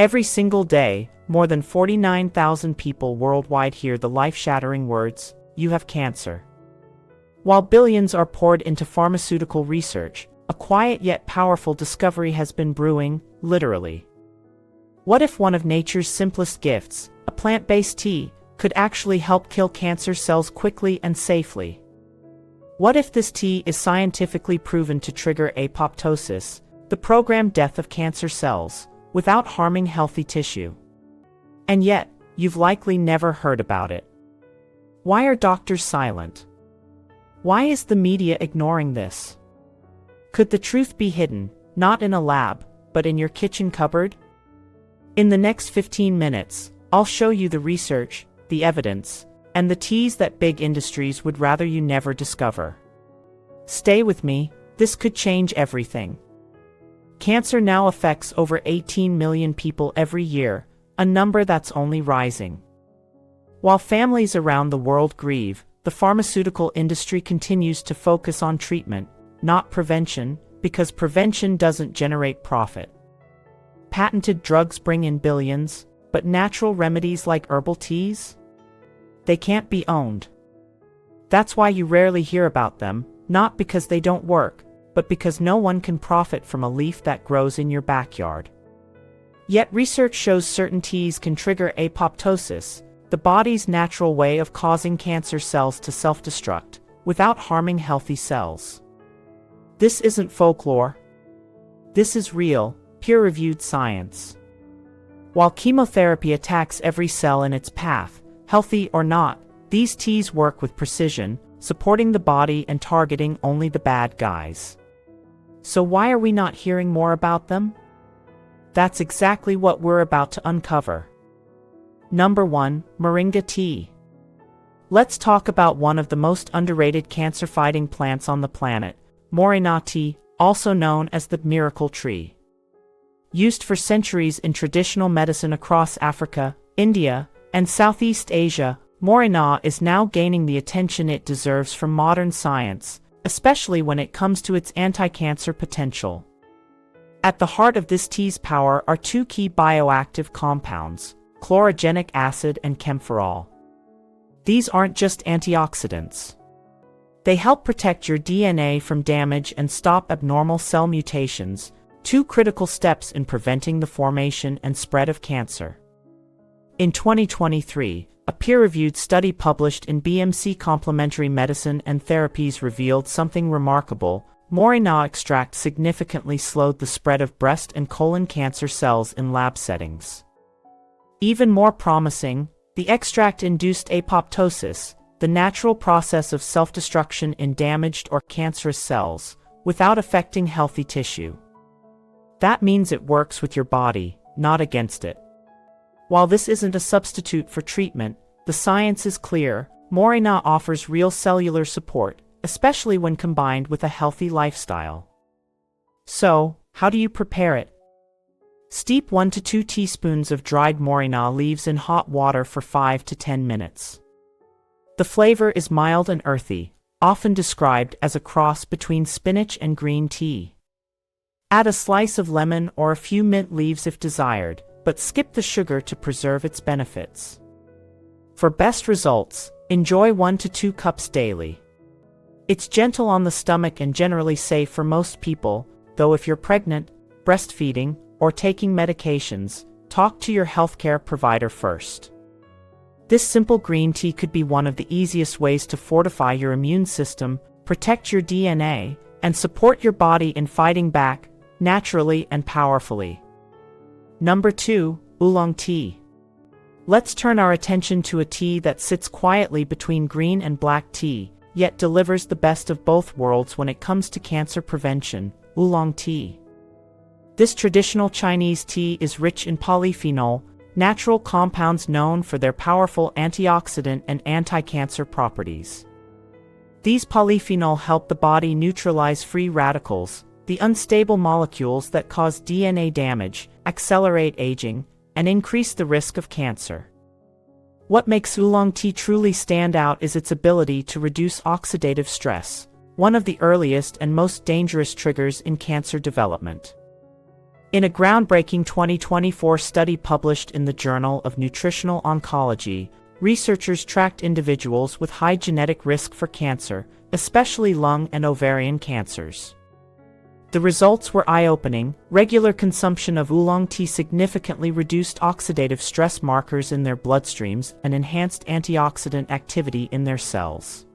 Every single day, more than 49,000 people worldwide hear the life-shattering words, "You have cancer." While billions are poured into pharmaceutical research, a quiet yet powerful discovery has been brewing, literally. What if one of nature's simplest gifts, a plant-based tea, could actually help kill cancer cells quickly and safely? What if this tea is scientifically proven to trigger apoptosis, the programmed death of cancer cells, without harming healthy tissue? And yet, you've likely never heard about it. Why are doctors silent? Why is the media ignoring this? Could the truth be hidden, not in a lab, but in your kitchen cupboard? In the next 15 minutes, I'll show you the research, the evidence, and the teas that big industries would rather you never discover. Stay with me, this could change everything. Cancer now affects over 18 million people every year, a number that's only rising. While families around the world grieve, the pharmaceutical industry continues to focus on treatment, not prevention, because prevention doesn't generate profit. Patented drugs bring in billions, but natural remedies like herbal teas? They can't be owned. That's why you rarely hear about them, not because they don't work, but because no one can profit from a leaf that grows in your backyard. Yet research shows certain teas can trigger apoptosis, the body's natural way of causing cancer cells to self-destruct, without harming healthy cells. This isn't folklore. This is real, peer-reviewed science. While chemotherapy attacks every cell in its path, healthy or not, these teas work with precision, supporting the body and targeting only the bad guys. So why are we not hearing more about them? That's exactly what we're about to uncover. Number 1, Moringa tea. Let's talk about one of the most underrated cancer-fighting plants on the planet, Moringa tea, also known as the miracle tree. Used for centuries in traditional medicine across Africa, India, and Southeast Asia, Moringa is now gaining the attention it deserves from modern science, especially when it comes to its anti-cancer potential. At the heart of this tea's power are two key bioactive compounds, chlorogenic acid and camphorol. These aren't just antioxidants. They help protect your DNA from damage and stop abnormal cell mutations, two critical steps in preventing the formation and spread of cancer. In 2023, a peer-reviewed study published in BMC Complementary Medicine and Therapies revealed something remarkable. Moringa extract significantly slowed the spread of breast and colon cancer cells in lab settings. Even more promising, the extract induced apoptosis, the natural process of self-destruction in damaged or cancerous cells, without affecting healthy tissue. That means it works with your body, not against it. While this isn't a substitute for treatment, the science is clear. Moringa offers real cellular support, especially when combined with a healthy lifestyle. So, how do you prepare it? Steep 1 to 2 teaspoons of dried Moringa leaves in hot water for 5 to 10 minutes. The flavor is mild and earthy, often described as a cross between spinach and green tea. Add a slice of lemon or a few mint leaves if desired, but skip the sugar to preserve its benefits. For best results, enjoy 1 to 2 cups daily. It's gentle on the stomach and generally safe for most people, though if you're pregnant, breastfeeding, or taking medications, talk to your healthcare provider first. This simple green tea could be one of the easiest ways to fortify your immune system, protect your DNA, and support your body in fighting back, naturally and powerfully. Number 2, Oolong tea. Let's turn our attention to a tea that sits quietly between green and black tea, yet delivers the best of both worlds when it comes to cancer prevention, oolong tea. This traditional Chinese tea is rich in polyphenol, natural compounds known for their powerful antioxidant and anti-cancer properties. These polyphenol help the body neutralize free radicals, the unstable molecules that cause DNA damage, accelerate aging, and increase the risk of cancer. What makes oolong tea truly stand out is its ability to reduce oxidative stress, one of the earliest and most dangerous triggers in cancer development. In a groundbreaking 2024 study published in the Journal of Nutritional Oncology, researchers tracked individuals with high genetic risk for cancer, especially lung and ovarian cancers. The results were eye-opening. Regular consumption of oolong tea significantly reduced oxidative stress markers in their bloodstreams and enhanced antioxidant activity in their cells.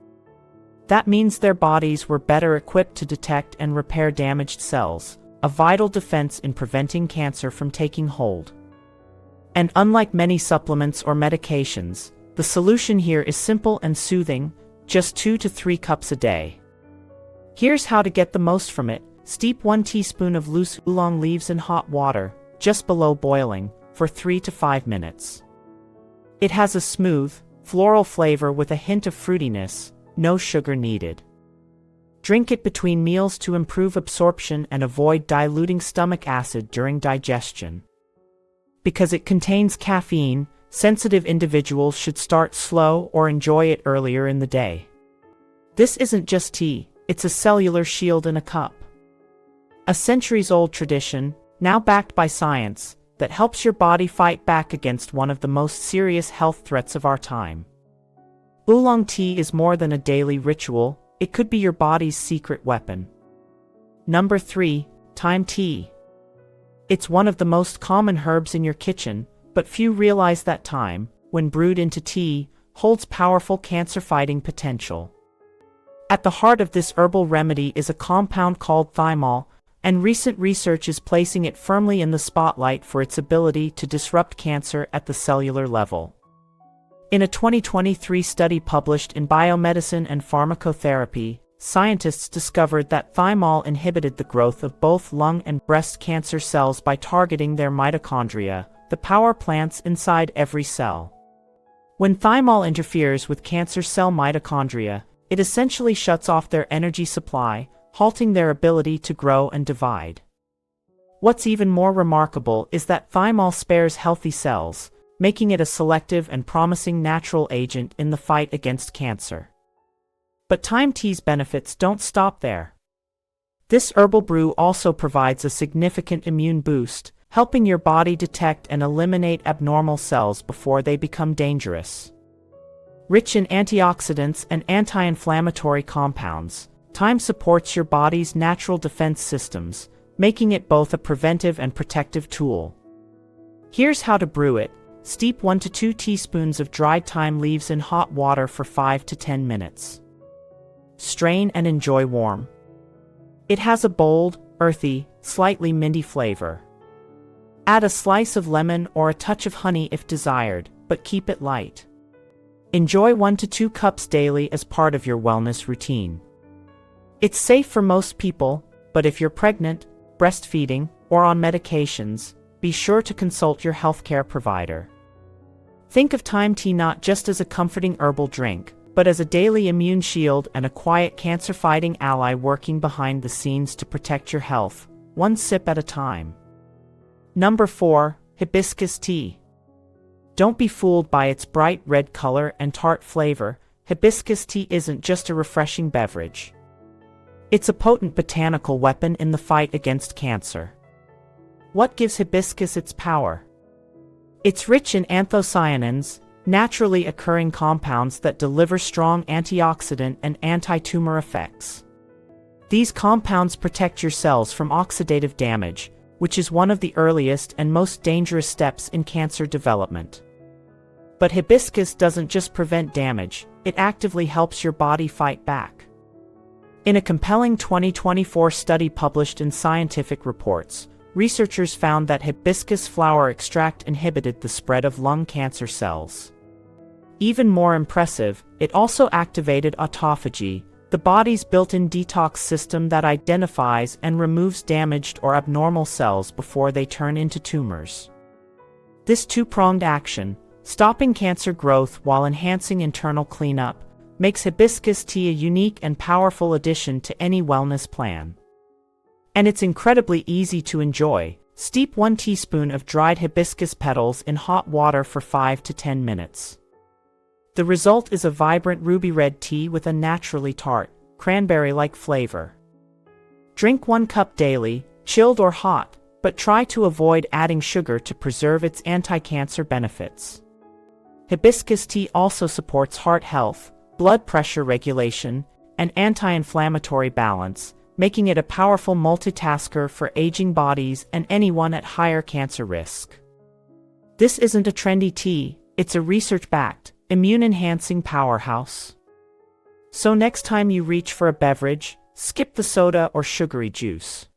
That means their bodies were better equipped to detect and repair damaged cells, a vital defense in preventing cancer from taking hold. And unlike many supplements or medications, the solution here is simple and soothing, just 2 to 3 cups a day. Here's how to get the most from it. Steep 1 teaspoon of loose oolong leaves in hot water, just below boiling, for 3 to 5 minutes. It has a smooth, floral flavor with a hint of fruitiness, no sugar needed. Drink it between meals to improve absorption and avoid diluting stomach acid during digestion. Because it contains caffeine, sensitive individuals should start slow or enjoy it earlier in the day. This isn't just tea, it's a cellular shield in a cup. A centuries-old tradition, now backed by science, that helps your body fight back against one of the most serious health threats of our time. Oolong tea is more than a daily ritual, it could be your body's secret weapon. Number 3, thyme tea. It's one of the most common herbs in your kitchen, but few realize that thyme, when brewed into tea, holds powerful cancer-fighting potential. At the heart of this herbal remedy is a compound called thymol, and recent research is placing it firmly in the spotlight for its ability to disrupt cancer at the cellular level. In a 2023 study published in Biomedicine and Pharmacotherapy, scientists discovered that thymol inhibited the growth of both lung and breast cancer cells by targeting their mitochondria, the power plants inside every cell. When thymol interferes with cancer cell mitochondria, it essentially shuts off their energy supply, halting their ability to grow and divide. What's even more remarkable is that thymol spares healthy cells, making it a selective and promising natural agent in the fight against cancer. But thyme tea's benefits don't stop there. This herbal brew also provides a significant immune boost, helping your body detect and eliminate abnormal cells before they become dangerous. Rich in antioxidants and anti-inflammatory compounds, thyme supports your body's natural defense systems, making it both a preventive and protective tool. Here's how to brew it. Steep 1 to 2 teaspoons of dried thyme leaves in hot water for 5 to 10 minutes. Strain and enjoy warm. It has a bold, earthy, slightly minty flavor. Add a slice of lemon or a touch of honey if desired, but keep it light. Enjoy 1 to 2 cups daily as part of your wellness routine. It's safe for most people, but if you're pregnant, breastfeeding, or on medications, be sure to consult your healthcare provider. Think of thyme tea not just as a comforting herbal drink, but as a daily immune shield and a quiet cancer-fighting ally working behind the scenes to protect your health, one sip at a time. Number 4, hibiscus tea. Don't be fooled by its bright red color and tart flavor. Hibiscus tea isn't just a refreshing beverage. It's a potent botanical weapon in the fight against cancer. What gives hibiscus its power? It's rich in anthocyanins, naturally occurring compounds that deliver strong antioxidant and anti-tumor effects. These compounds protect your cells from oxidative damage, which is one of the earliest and most dangerous steps in cancer development. But hibiscus doesn't just prevent damage, it actively helps your body fight back. In a compelling 2024 study published in Scientific Reports, researchers found that hibiscus flower extract inhibited the spread of lung cancer cells. Even more impressive, it also activated autophagy, the body's built-in detox system that identifies and removes damaged or abnormal cells before they turn into tumors. This two-pronged action, stopping cancer growth while enhancing internal cleanup, makes hibiscus tea a unique and powerful addition to any wellness plan. And it's incredibly easy to enjoy. Steep 1 teaspoon of dried hibiscus petals in hot water for 5 to 10 minutes. The result is a vibrant ruby red tea with a naturally tart, cranberry-like flavor. Drink 1 cup daily, chilled or hot, but try to avoid adding sugar to preserve its anti-cancer benefits. Hibiscus tea also supports heart health, blood pressure regulation, and anti-inflammatory balance, making it a powerful multitasker for aging bodies and anyone at higher cancer risk. This isn't a trendy tea, it's a research-backed, immune-enhancing powerhouse. So next time you reach for a beverage, skip the soda or sugary juice.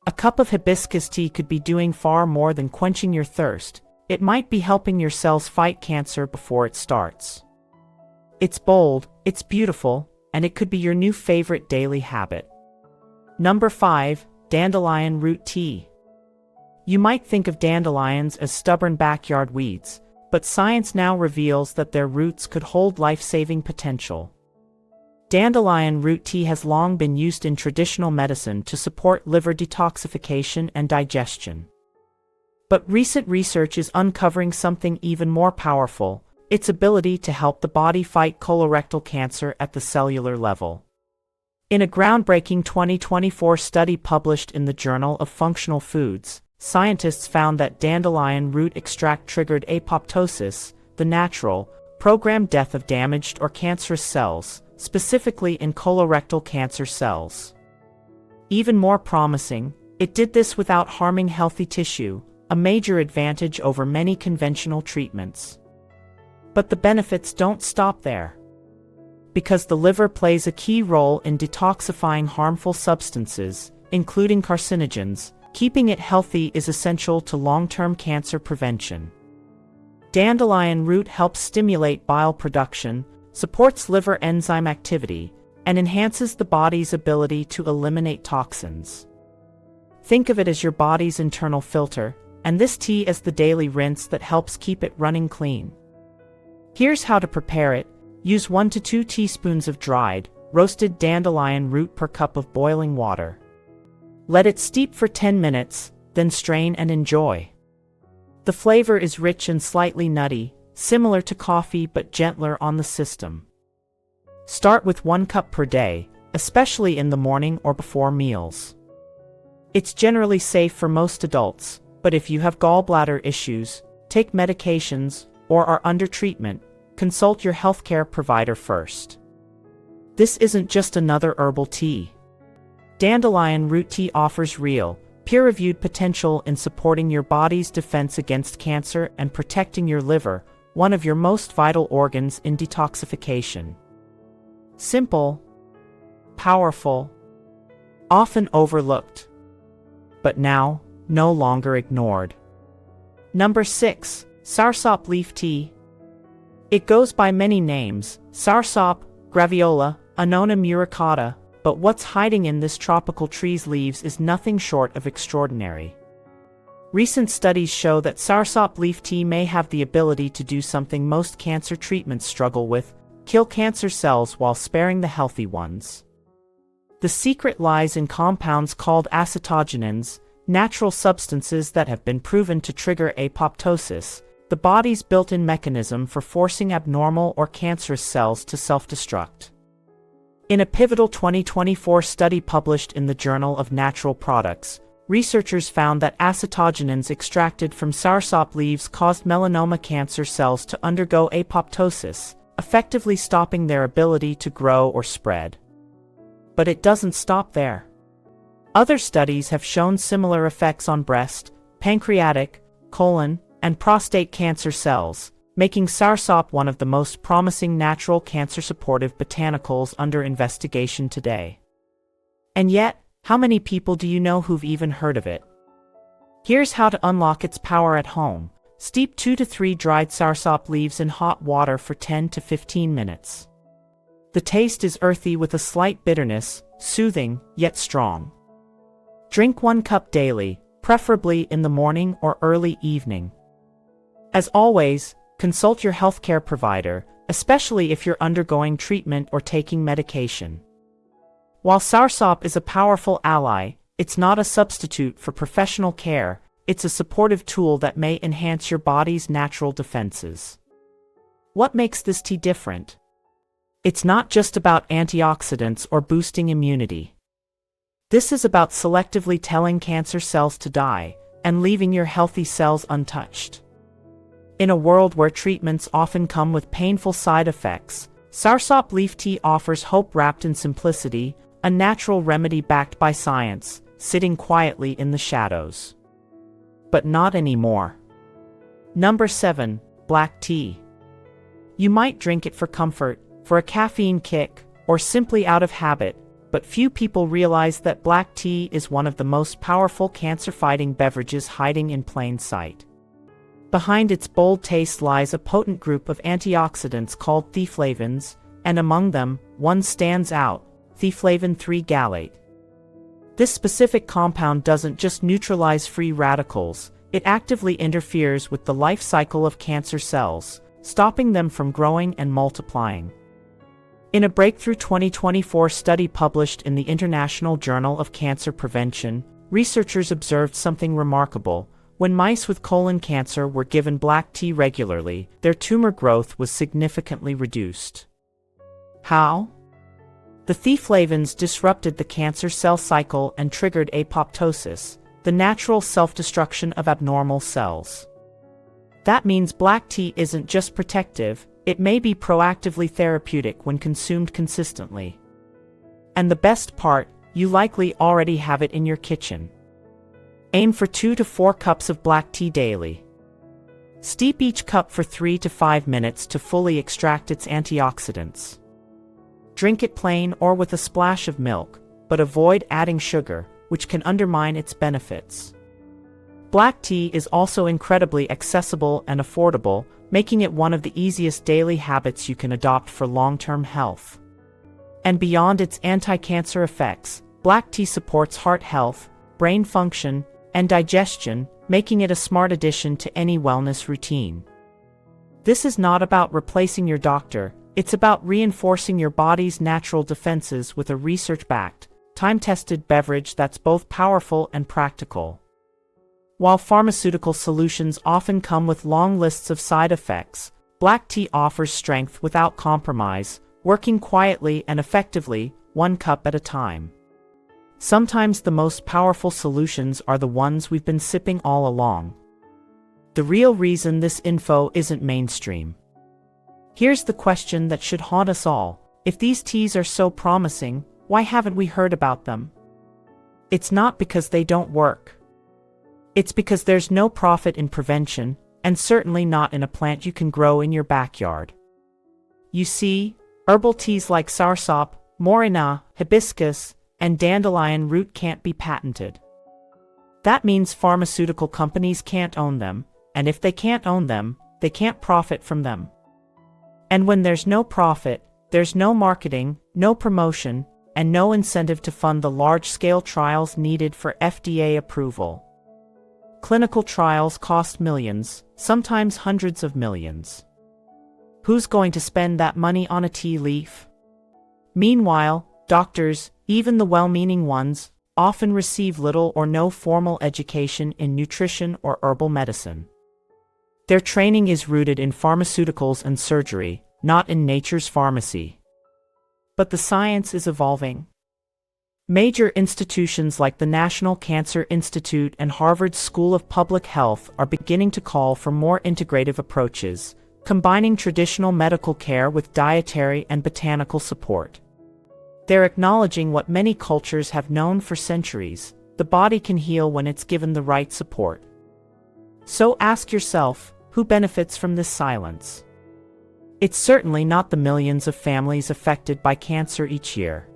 A cup of hibiscus tea could be doing far more than quenching your thirst. It might be helping your cells fight cancer before it starts. It's bold, it's beautiful, and it could be your new favorite daily habit. Number 5. Dandelion Root Tea. You might think of dandelions as stubborn backyard weeds, but science now reveals that their roots could hold life-saving potential. Dandelion root tea has long been used in traditional medicine to support liver detoxification and digestion. But recent research is uncovering something even more powerful: its ability to help the body fight colorectal cancer at the cellular level. In a groundbreaking 2024 study published in the Journal of Functional Foods, scientists found that dandelion root extract triggered apoptosis, the natural, programmed death of damaged or cancerous cells, specifically in colorectal cancer cells. Even more promising, it did this without harming healthy tissue, a major advantage over many conventional treatments. But the benefits don't stop there. Because the liver plays a key role in detoxifying harmful substances, including carcinogens, keeping it healthy is essential to long-term cancer prevention. Dandelion root helps stimulate bile production, supports liver enzyme activity, and enhances the body's ability to eliminate toxins. Think of it as your body's internal filter, and this tea as the daily rinse that helps keep it running clean. Here's how to prepare it. Use 1 to 2 teaspoons of dried, roasted dandelion root per cup of boiling water. Let it steep for 10 minutes, then strain and enjoy. The flavor is rich and slightly nutty, similar to coffee but gentler on the system. Start with 1 cup per day, especially in the morning or before meals. It's generally safe for most adults, but if you have gallbladder issues, take medications, or are under treatment, consult your healthcare provider first. This isn't just another herbal tea. Dandelion root tea offers real, peer-reviewed potential in supporting your body's defense against cancer and protecting your liver, one of your most vital organs in detoxification. Simple, powerful, often overlooked, but now no longer ignored. Number 6. Soursop leaf tea. It goes by many names: soursop, graviola, Annona muricata, but what's hiding in this tropical tree's leaves is nothing short of extraordinary. Recent studies show that soursop leaf tea may have the ability to do something most cancer treatments struggle with: kill cancer cells while sparing the healthy ones. The secret lies in compounds called acetogenins, natural substances that have been proven to trigger apoptosis, the body's built-in mechanism for forcing abnormal or cancerous cells to self-destruct. In a pivotal 2024 study published in the Journal of Natural Products, researchers found that acetogenins extracted from soursop leaves caused melanoma cancer cells to undergo apoptosis, effectively stopping their ability to grow or spread. But it doesn't stop there. Other studies have shown similar effects on breast, pancreatic, colon, and prostate cancer cells, making soursop one of the most promising natural cancer-supportive botanicals under investigation today. And yet, how many people do you know who've even heard of it? Here's how to unlock its power at home. Steep 2 to 3 dried soursop leaves in hot water for 10 to 15 minutes. The taste is earthy with a slight bitterness, soothing, yet strong. Drink 1 cup daily, preferably in the morning or early evening. As always, consult your healthcare provider, especially if you're undergoing treatment or taking medication. While soursop is a powerful ally, it's not a substitute for professional care. It's a supportive tool that may enhance your body's natural defenses. What makes this tea different? It's not just about antioxidants or boosting immunity. This is about selectively telling cancer cells to die and leaving your healthy cells untouched. In a world where treatments often come with painful side effects, Soursop leaf tea offers hope wrapped in simplicity, a natural remedy backed by science, sitting quietly in the shadows. But not anymore. Number 7. Black tea. You might drink it for comfort, for a caffeine kick, or simply out of habit, but few people realize that black tea is one of the most powerful cancer-fighting beverages hiding in plain sight. Behind its bold taste lies a potent group of antioxidants called theaflavins, and among them, one stands out, theaflavin 3 gallate. This specific compound doesn't just neutralize free radicals, it actively interferes with the life cycle of cancer cells, stopping them from growing and multiplying. In a breakthrough 2024 study published in the International Journal of Cancer Prevention, researchers observed something remarkable. When mice with colon cancer were given black tea regularly, their tumor growth was significantly reduced. How? The theaflavins disrupted the cancer cell cycle and triggered apoptosis, the natural self-destruction of abnormal cells. That means black tea isn't just protective, it may be proactively therapeutic when consumed consistently. And the best part, you likely already have it in your kitchen. Aim for 2 to 4 cups of black tea daily. Steep each cup for 3 to 5 minutes to fully extract its antioxidants. Drink it plain or with a splash of milk, but avoid adding sugar, which can undermine its benefits. Black tea is also incredibly accessible and affordable, making it one of the easiest daily habits you can adopt for long-term health. And beyond its anti-cancer effects, black tea supports heart health, brain function, and digestion, making it a smart addition to any wellness routine. This is not about replacing your doctor, it's about reinforcing your body's natural defenses with a research-backed, time-tested beverage that's both powerful and practical. While pharmaceutical solutions often come with long lists of side effects, black tea offers strength without compromise, working quietly and effectively, 1 cup at a time. Sometimes the most powerful solutions are the ones we've been sipping all along. The real reason this info isn't mainstream. Here's the question that should haunt us all: if these teas are so promising, why haven't we heard about them? It's not because they don't work. It's because there's no profit in prevention, and certainly not in a plant you can grow in your backyard. You see, herbal teas like Soursop, Moringa, hibiscus, and Dandelion Root can't be patented. That means pharmaceutical companies can't own them, and if they can't own them, they can't profit from them. And when there's no profit, there's no marketing, no promotion, and no incentive to fund the large-scale trials needed for FDA approval. Clinical trials cost millions, sometimes hundreds of millions. Who's going to spend that money on a tea leaf? Meanwhile, doctors, even the well-meaning ones, often receive little or no formal education in nutrition or herbal medicine. Their training is rooted in pharmaceuticals and surgery, not in nature's pharmacy. But the science is evolving. Major institutions like the National Cancer Institute and Harvard's School of Public Health are beginning to call for more integrative approaches, combining traditional medical care with dietary and botanical support. They're acknowledging what many cultures have known for centuries: the body can heal when it's given the right support. So ask yourself, who benefits from this silence? It's certainly not the millions of families affected by cancer each year.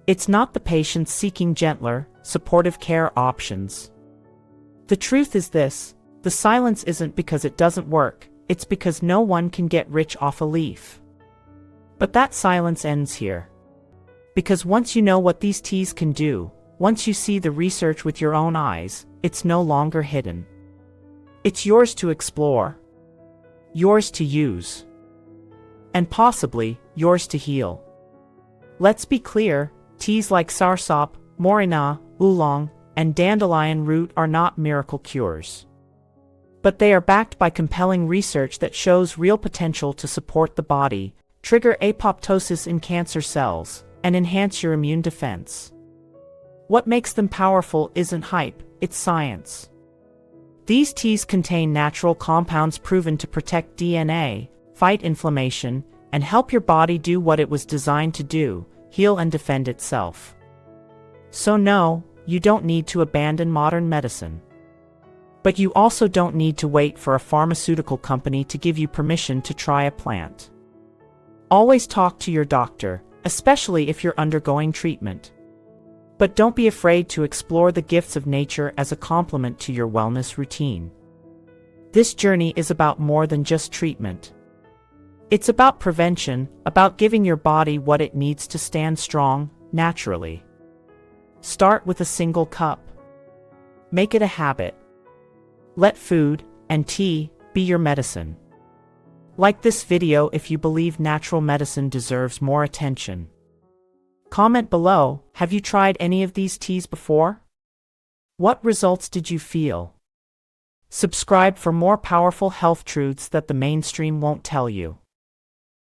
It's not the patients seeking gentler, supportive care options. The truth is this: the silence isn't because it doesn't work, it's because no one can get rich off a leaf. But that silence ends here. Because once you know what these teas can do, once you see the research with your own eyes, it's no longer hidden. It's yours to explore, yours to use, and possibly yours to heal. Let's be clear, teas like Soursop, Moringa, oolong, and Dandelion Root are not miracle cures. But they are backed by compelling research that shows real potential to support the body, trigger apoptosis in cancer cells, and enhance your immune defense. What makes them powerful isn't hype, it's science. These teas contain natural compounds proven to protect DNA, fight inflammation, and help your body do what it was designed to do, heal and defend itself. So no, you don't need to abandon modern medicine. But you also don't need to wait for a pharmaceutical company to give you permission to try a plant. Always talk to your doctor, especially if you're undergoing treatment. But don't be afraid to explore the gifts of nature as a complement to your wellness routine. This journey is about more than just treatment. It's about prevention, about giving your body what it needs to stand strong, naturally. Start with a single cup. Make it a habit. Let food and tea be your medicine. Like this video if you believe natural medicine deserves more attention. Comment below, have you tried any of these teas before? What results did you feel? Subscribe for more powerful health truths that the mainstream won't tell you.